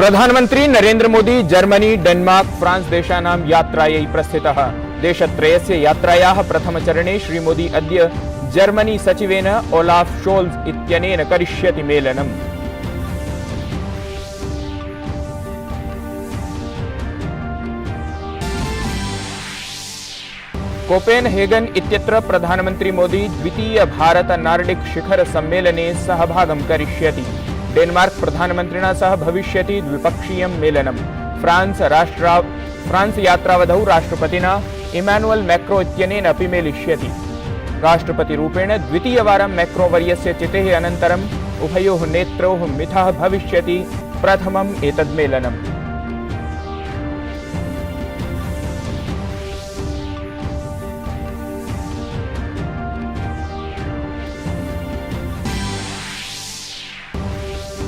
प्रधानमंत्री Narendra Modi Germany Denmark France देशानां यात्रायै प्रस्थितः। देशत्रयस्य यात्रायाः प्रथमचरणे श्रीमोदी अद्य जर्मनी सचिवेन ओलाफ शोल्ज इत्यनेन करिष्यति मेलनम्। कोपेनहेगन इत्यत्र प्रधानमंत्री मोदी द्वितीय भारत नार्डिक शिखर सम्मेलने सहभागं करिष्यति। डेन्मार्क प्रधानमन्त्रिणा सह भविष्यति द्विपक्षीयं मेलनम्। फ्रांस यात्रावधौ राष्ट्रपतिना इमानुएल मैक्रो इत्यनेन अपि मेलिष्यति। राष्ट्रपतिरूपेण द्वितीयवारं मैक्रो वर्यस्य चितेः अनन्तरम् उभयोः नेत्रोः मिथः भविष्यति प्रथमम् एतद् मेलनम्।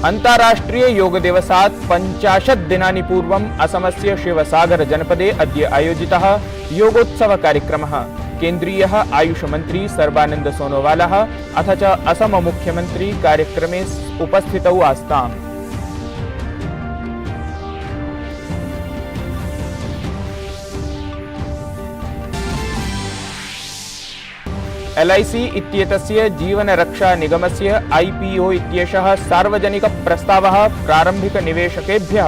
अन्ताराष्ट्रीय योग दिवसात् 50 दिनानि पूर्वम् असमस्य शिवसागर जनपदे अद्य आयोजितः योगोत्सव कार्यक्रमः केन्द्रीयः आयुष मन्त्री सर्बानन्द सोनोवालः अथ च असम मुख्यमन्त्री कार्यक्रमे उपस्थितौ आस्ताम्। LIC इत्येतस्य जीवनरक्षा निगमस्य IPO इत्येषः सार्वजनिक प्रस्तावः प्रारम्भिकनिवेशकेभ्यः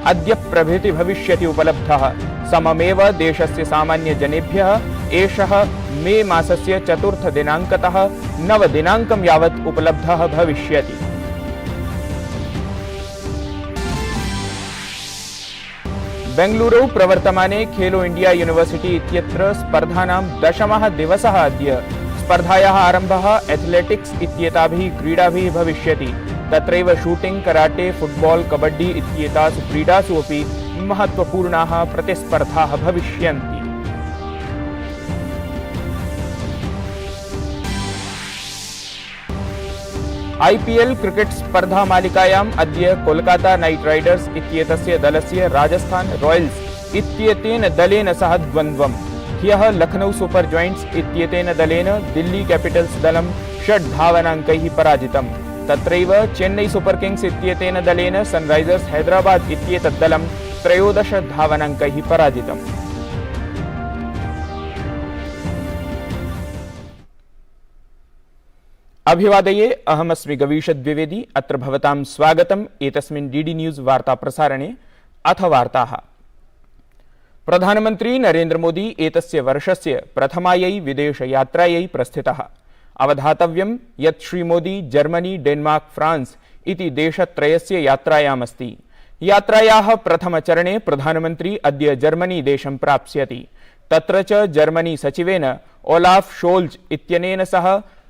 अद्य प्रभृति भविष्यति उपलब्धः। सममेव देशस्य सामान्यजनेभ्यः एषः मे मासस्य 4 दिनाङ्कतः 9 दिनाङ्कं यावत् उपलब्धः भविष्यति। बेंगलुरु प्रवर्तमाने खेलो इंडिया यूनिवर्सिटी इत्यत्र स्पर्धानां 10मः दिवसः अद्य। स्पर्धायाः आरम्भः एथलेटिक्स इत्येताभिः क्रीडाभिः भविष्यति। तत्रैव शूटिंग, कराटे, फुटबॉल, कबड्डी इत्येतासु क्रीडासु अपि महत्वपूर्णाः प्रतिस्पर्धाः भविष्यन्ति। IPL क्रिकेट स्पर्धा मालिकायाम् अद्य कोलकाता नाइट राइडर्स इत्येतस्य दलस्य राजस्थान रॉयल्स इत्येतेन दलेन सह द्वन्द्वम्। ह्यः लखनऊ सुपर जॉयंट्स इत्येतेन दलेन दिल्ली कैपिटल्स दलं 6 धावनाङ्कैः पराजितम्। तत्रैव चेन्नई सुपर किंग्स इत्येतेन दलेन सनराइजर्स हैदराबाद इत्येतत् दलं 13 धावनाङ्कैः पराजितम्। अभिवादये, अहमस्मि गवीश द्विवेदी। अत्र भवतां स्वागतम् एतस्मिन् डीडी न्यूज वार्ता प्रसारणे। अथ वार्ताः। प्रधानमंत्री नरेंद्र मोदी एतस्य वर्षस्य प्रथमायै विदेशयात्रायै प्रस्थितः। अवधातव्यं यत् श्रीमोदी जर्मनी, डेन्मार्क, फ्रांस इति देशत्रयस्य यात्रायामस्ति। यात्रायाः प्रथमचरणे प्रधानमंत्री अद्य जर्मनी देशं प्राप्स्यति। तत्र च जर्मनी सचिवेन ओलाफ शोल्ज इत्यनेन सह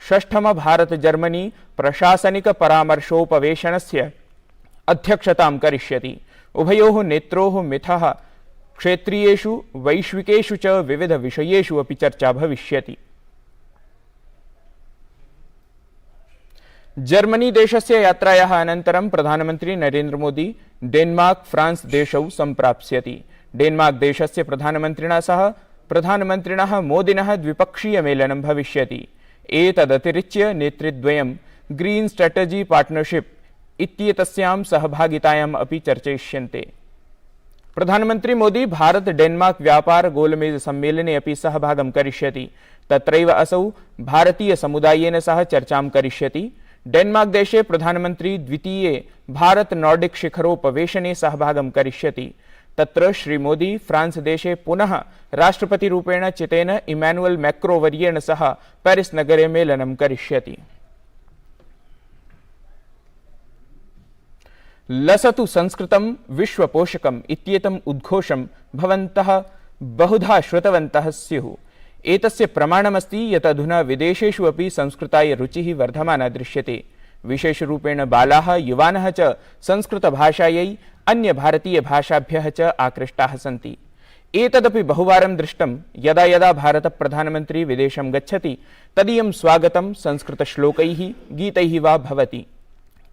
6ठम भारत जर्मनी प्रशासनिक परामर्शोपवेशनस्य अध्यक्षतां करिष्यति। उभयोः नेत्रोः मिथः क्षेत्रीयेषु वैश्विकेषु च विविध विषयेषु अपि चर्चा भविष्यति। जर्मनी देशस्य यात्रायाः अनन्तरं प्रधानमंत्री नरेंद्र मोदी डेन्मार्क, फ्रांस देशौ सम्प्राप्स्यति। डेन्मार्क देशस्य प्रधानमन्त्रिणा सह प्रधानमन्त्रिणः मोदिनः द्विपक्षीय मेलनं भविष्यति। एतदतिरिच्य नेतृद्वयं ग्रीन स्ट्रेटेजी पार्टनरशिप इत्येतस्यां सहभागितायाम् अपि चर्चयिष्यन्ते। प्रधानमंत्री मोदी भारत डेन्मार्क व्यापार गोलमेज सम्मेलने अपि सहभागं करिष्यति। तत्रैव असौ भारतीय समुदायेन सह चर्चां करिष्यति। डेन्मार्क देशे प्रधानमंत्री द्वितीये भारत नॉर्डिक शिखरोपवेशने सहभागं करिष्यति। तत्र श्रीमोदी फ्रांस देशे पुनः राष्ट्रपतिरूपेण चितेन इमानुएल मैक्रो वर्येण सह पेरिस नगरे मेलनं करिष्यति। लसतु संस्कृतं विश्वपोषकम् इत्येतम् उद्घोषं भवन्तः बहुधा श्रुतवन्तः स्युः। एतस्य प्रमाणमस्ति यत् अधुना विदेशेषु अपि संस्कृताय रुचिः वर्धमाना दृश्यते। विशेषरूपेण बालाः, युवानः च संस्कृतभाषायै अन्यभारतीयभाषाभ्यः च आकृष्टाः सन्ति। एतदपि बहुवारं दृष्टं यदा यदा भारतप्रधानमन्त्री विदेशं गच्छति तदीयं स्वागतं संस्कृतश्लोकैः, गीतैः वा भवति।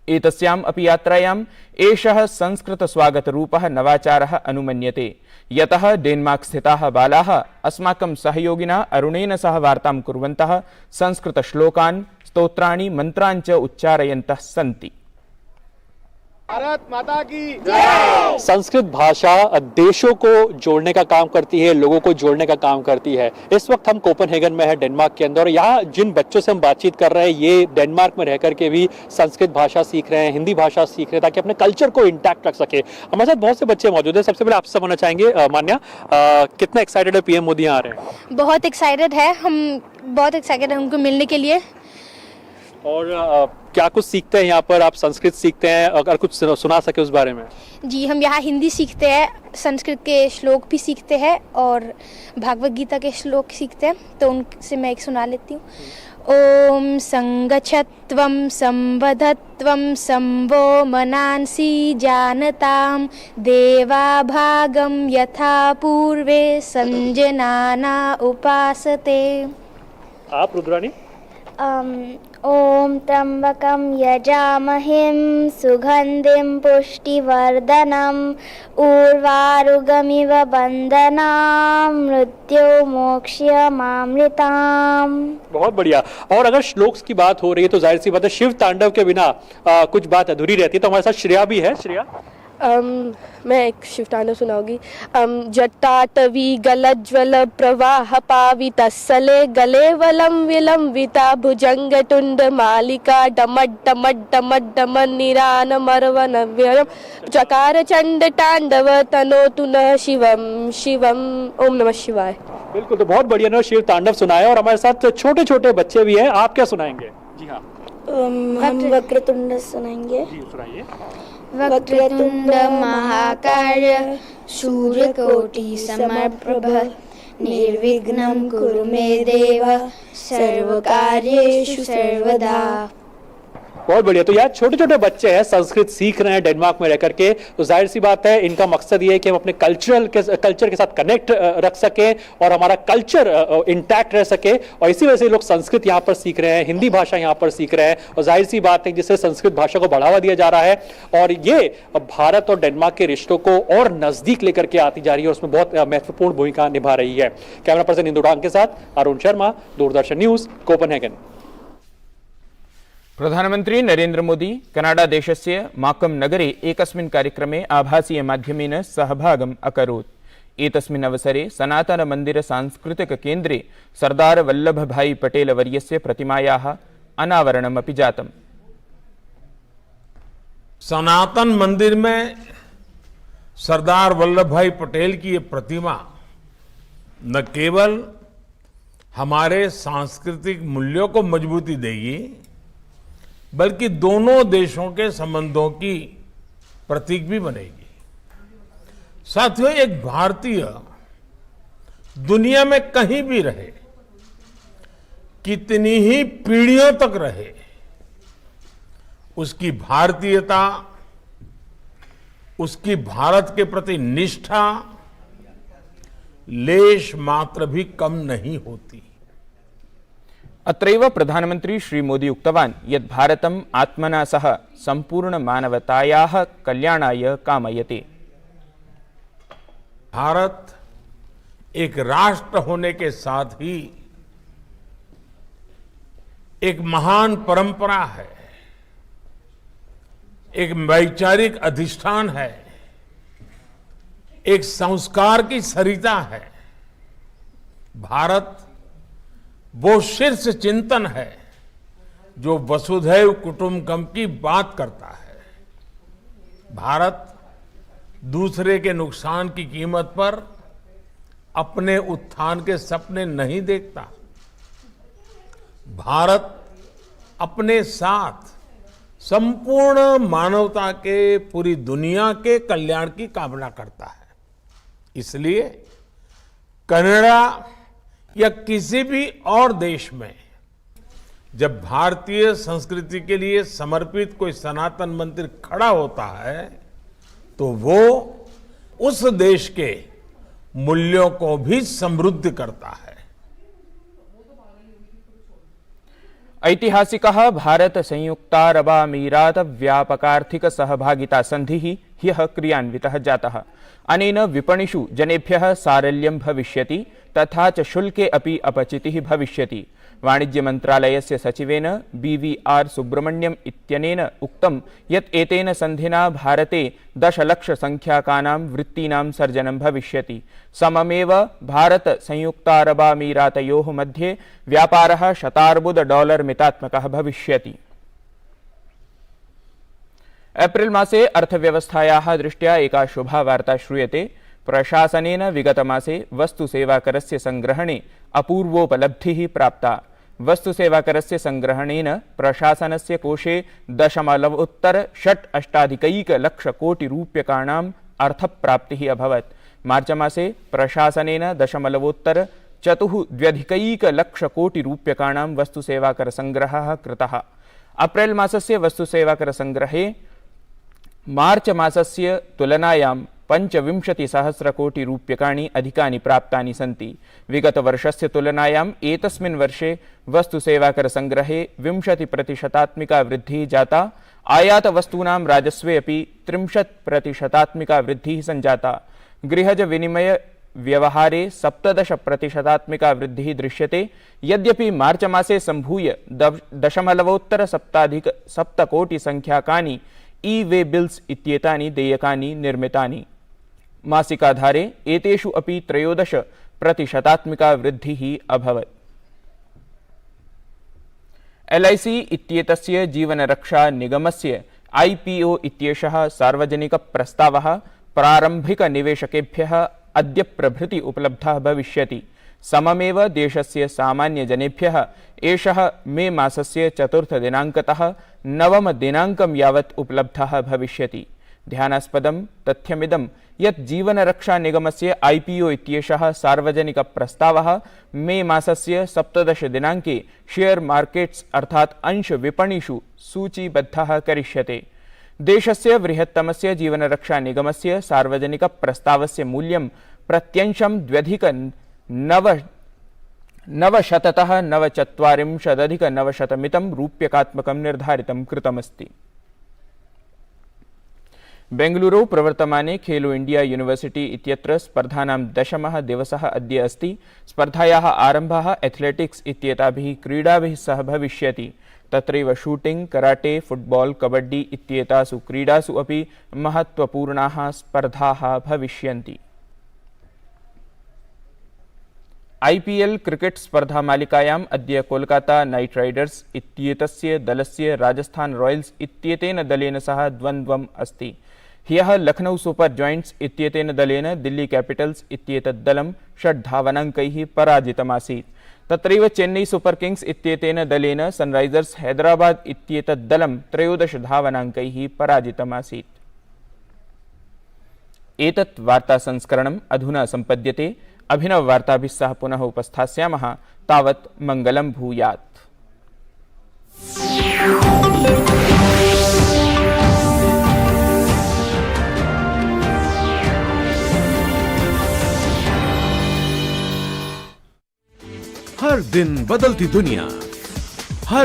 एतस्याम् अपि यात्रायाम् एषः संस्कृतस्वागतरूपः नवाचारः अनुमन्यते। यतः डेन्मार्क स्थिताः बालाः अस्माकं सहयोगिना अरुणेन सह वार्तां कुर्वन्तः संस्कृतश्लोकान्, स्तोत्राणि, मन्त्रान् च उच्चारयन्तः सन्ति। भारत माता की जय। संस्कृत भाषा देशों को जोड़ने का काम करती है, लोगों को जोड़ने का काम करती है। इस वक्त हम कोपेनहेगन में है, डेनमार्क के अंदर, और यहाँ जिन बच्चों से हम बातचीत कर रहे हैं ये डेनमार्क में रह करके भी संस्कृत भाषा सीख रहे हैं, हिंदी भाषा सीख रहे हैं, ताकि अपने कल्चर को इंटैक्ट रख सके। हमारे साथ बहुत से बच्चे मौजूद हैं। सबसे पहले आपसे समझना चाहेंगे मान्या, कितना एक्साइटेड है पीएम मोदी यहाँ आ रहे हैं? बहुत एक्साइटेड है, हम बहुत एक्साइटेड है उनको मिलने के लिए। और क्या कुछ सीखते हैं यहाँ पर? आप संस्कृत सीखते हैं, अगर कुछ सुना सके उस बारे में। जी, हम यहाँ हिंदी सीखते हैं, संस्कृत के श्लोक भी सीखते हैं और भागवत गीता के श्लोक सीखते हैं, तो उनसे मैं एक सुना लेती हूँ। ओम संगच्छत्वं संवदत्वं संवो मनांसि जानताम देवा भागम यथा पूर्वे संजनाना उपासते। आप रुद्रानी? ओम त्र्यंबकं यजामहें सुगंधिं पुष्टिवर्धनम् उर्वारुकमिव बन्धनान् मृत्युर्मोक्ष्यमामृताम्। बहुत बढ़िया। और अगर श्लोक्स की बात हो रही है तो जाहिर सी बात है शिव तांडव के बिना कुछ बात अधूरी रहती है। तो हमारे साथ श्रेया भी है। श्रेया, मैं एक शिव तांडव सुनाऊंगी। जटाटवी गलज्वल प्रवाह पावितस्सले गले वलम विलंबिता भुजंग टुंड मालिका डमड डमड डमड डमन निरान मरवन व्यरम चकार चंड तांडव तनोतु न शिवम शिवम। ओम नमः शिवाय। बिल्कुल, तो बहुत बढ़िया ने शिव तांडव सुनाया। और हमारे साथ छोटे छोटे बच्चे भी हैं। आप क्या सुनाएंगे? जी हाँ, हम वक्रतुंड सुनाएंगे। जी सुनाइए। वक्रतुंड महाकाय सूर्यकोटि समप्रभ निर्विघ्नं कुरु मे देव सर्वकार्येषु सर्वदा। बहुत बढ़िया। तो यार छोटे छोटे बच्चे हैं, संस्कृत सीख रहे हैं डेनमार्क में रह करके, तो जाहिर सी बात है इनका मकसद ये है कि हम अपने कल्चर के साथ कनेक्ट रख सकें और हमारा कल्चर इंटैक्ट रह सके। और इसी वजह से लोग संस्कृत यहाँ पर सीख रहे हैं, हिंदी भाषा यहाँ पर सीख रहे हैं। और जाहिर सी बात है जिससे संस्कृत भाषा को बढ़ावा दिया जा रहा है और ये भारत और डेनमार्क के रिश्तों को और नजदीक लेकर के आती जा रही है, उसमें बहुत महत्वपूर्ण भूमिका निभा रही है। कैमरा पर्सन इंदु डांग के साथ अरुण शर्मा, दूरदर्शन न्यूज, कोपेनहेगन। प्रधानमंत्री नरेंद्र मोदी कनाडा देशस्य माकम नगरे एकस्मिन् कार्यक्रमे आभासीय माध्यमेन सहभागम् अकरोत्। एतस्मिन् अवसरे सनातन मंदिर सांस्कृतिक केन्द्रे सरदार वल्लभभाई पटेल वर्यस्य प्रतिमायाः अनावरणमपि जातम्। सनातन मंदिर में सरदार वल्लभभाई पटेल की ये प्रतिमा न केवल हमारे सांस्कृतिक मूल्यों को मजबूती देगी बल्कि दोनों देशों के संबंधों की प्रतीक भी बनेगी। साथियों, एक भारतीय दुनिया में कहीं भी रहे, कितनी ही पीढ़ियों तक रहे, उसकी भारतीयता, उसकी भारत के प्रति निष्ठा लेश मात्र भी कम नहीं होती। अत्रैव प्रधानमंत्री श्री मोदी उक्तवान् यत् भारतम् आत्मना सह संपूर्ण मानवतायाः कल्याणाय कामयते। भारत एक राष्ट्र होने के साथ ही एक महान परंपरा है, एक वैचारिक अधिष्ठान है, एक संस्कार की सरिता है। भारत वो शीर्ष चिंतन है जो वसुधैव कुटुंबकम की बात करता है। भारत दूसरे के नुकसान की कीमत पर अपने उत्थान के सपने नहीं देखता। भारत अपने साथ संपूर्ण मानवता के, पूरी दुनिया के कल्याण की कामना करता है। इसलिए कनाडा या किसी भी और देश में जब भारतीय संस्कृति के लिए समर्पित कोई सनातन मंदिर खड़ा होता है तो वो उस देश के मूल्यों को भी समृद्ध करता है। ऐतिहासिकः भारत संयुक्तारबामीरात व्यापकार्थिक सहभागिता संधिः ह्यः क्रियान्वितः जातः। अनेन विपणिषु जनेभ्यः सारल्यं भविष्यति, तथा च शुल्के अपि अपचितिः भविष्यति। वाणिज्यमन्त्रालयस्य सचिवेन BVR सुब्रह्मण्यम् इत्यनेन उक्तं यत् एतेन सन्धिना भारते 10 लाख संख्याकानां वृत्तीनां सर्जनं भविष्यति। सममेव भारत संयुक्तारबामीरातयोः मध्ये व्यापारः $100 मितात्मकः भविष्यति। एप्रिल मासे अर्थव्यवस्थायाः दृष्ट्या एका शुभा वार्ता श्रूयते। प्रशासनेन विगतमासे वस्तुसेवाकरस्य संग्रहणे अपूर्वोपलब्धिः प्राप्ता। वस्तुसेवाकरस्य संग्रहणेन प्रशासनस्य कोशे 0.6 लाख कोटि रूप्यकाणाम् अर्थप्राप्तिः अभवत्। मार्चमासे प्रशासनेन 0.4 लाख कोटि रूप्यकाणां वस्तुसेवाकरसंग्रहः कृतः। अप्रैल मासस्य वस्तुसेवाकरसंग्रहे मार्च मासस्य तुलनायां 25,000 कोटि रूप्यकाणि अधिकानि प्राप्तानि सन्ति। विगतवर्षस्य तुलनायाम् एतस्मिन् वर्षे वस्तुसेवाकरसंग्रहे 20% वृद्धिः जाता। आयातवस्तूनां राजस्वे अपि 30% वृद्धिः सञ्जाता। गृहज विनिमय व्यवहारे 17% वृद्धिः दृश्यते। यद्यपि मार्च मासे सम्भूय 0.7 कोटि संख्याकानि ई-वे बिल्स् इत्येतानि देयकानि निर्मितानि। मासिकाधारे एतेषु अपि 13% वृद्धिः अभवत्। LIC इत्येतस्य जीवनरक्षा निगमस्य IPO इत्येषः सार्वजनिकप्रस्तावः प्रारम्भिकनिवेशकेभ्यः अद्य प्रभृति उपलब्धः भविष्यति। सममेव देशस्य सामान्यजनेभ्यः एषः मे मासस्य 4 दिनाङ्कतः 9 दिनाङ्कं यावत् उपलब्धः भविष्यति। ध्यानास्पदं तथ्यमिदं यत् जीवनरक्षा निगमस्य IPO इत्येषः सार्वजनिकप्रस्तावः मे मासस्य 17 दिनाङ्के शेयर मार्केट्स् अर्थात् अंशविपणिषु सूचीबद्धः करिष्यते। देशस्य बृहत्तमस्य जीवनरक्षा निगमस्य सार्वजनिकप्रस्तावस्य मूल्यं प्रत्यंशं 2,900 $9,40,900 रूप्यकात्मकं निर्धारितं कृतमस्ति। बेंगलुरु प्रवर्तमाने खेलो इंडिया यूनिवर्सिटी इत्यत्र स्पर्धानां 10मः दिवसः अद्य अस्ति। स्पर्धायाः आरम्भः एथलेटिक्स् इत्येताभिः क्रीडाभिः सह भविष्यति। तत्रैव शूटिंग, कराटे, फुटबॉल, कबड्डी इत्येतासु क्रीडासु अपि महत्वपूर्णाः स्पर्धाः भविष्यन्ति। IPL क्रिकेट स्पर्धा मालिकायाम् अद्य कोलकाता नाइट राइडर्स इत्येतस्य दलस्य राजस्थान रॉयल्स इत्येतेन दलेन सह द्वन्द्वम् अस्ति। ह्यः लखनऊ सुपर जॉयंट्स इत्येतेन दलेन दिल्ली कैपिटल्स इत्येतद्दलं 6 धावनाङ्कैः पराजितमासीत्। तत्रैव चेन्नई सुपर किंग्स इत्येतेन दलेन सनराइजर्स हैदराबाद इत्येतद्दलं 13 धावनाङ्कैः पराजितमासीत्। एतत् वार्तासंस्करणम् अधुना सम्पद्यते। अभिनववार्ताभिः सह पुनः उपस्थास्यामः। तावत् मङ्गलं भूयात्। हर दिन बदलती दुनिया,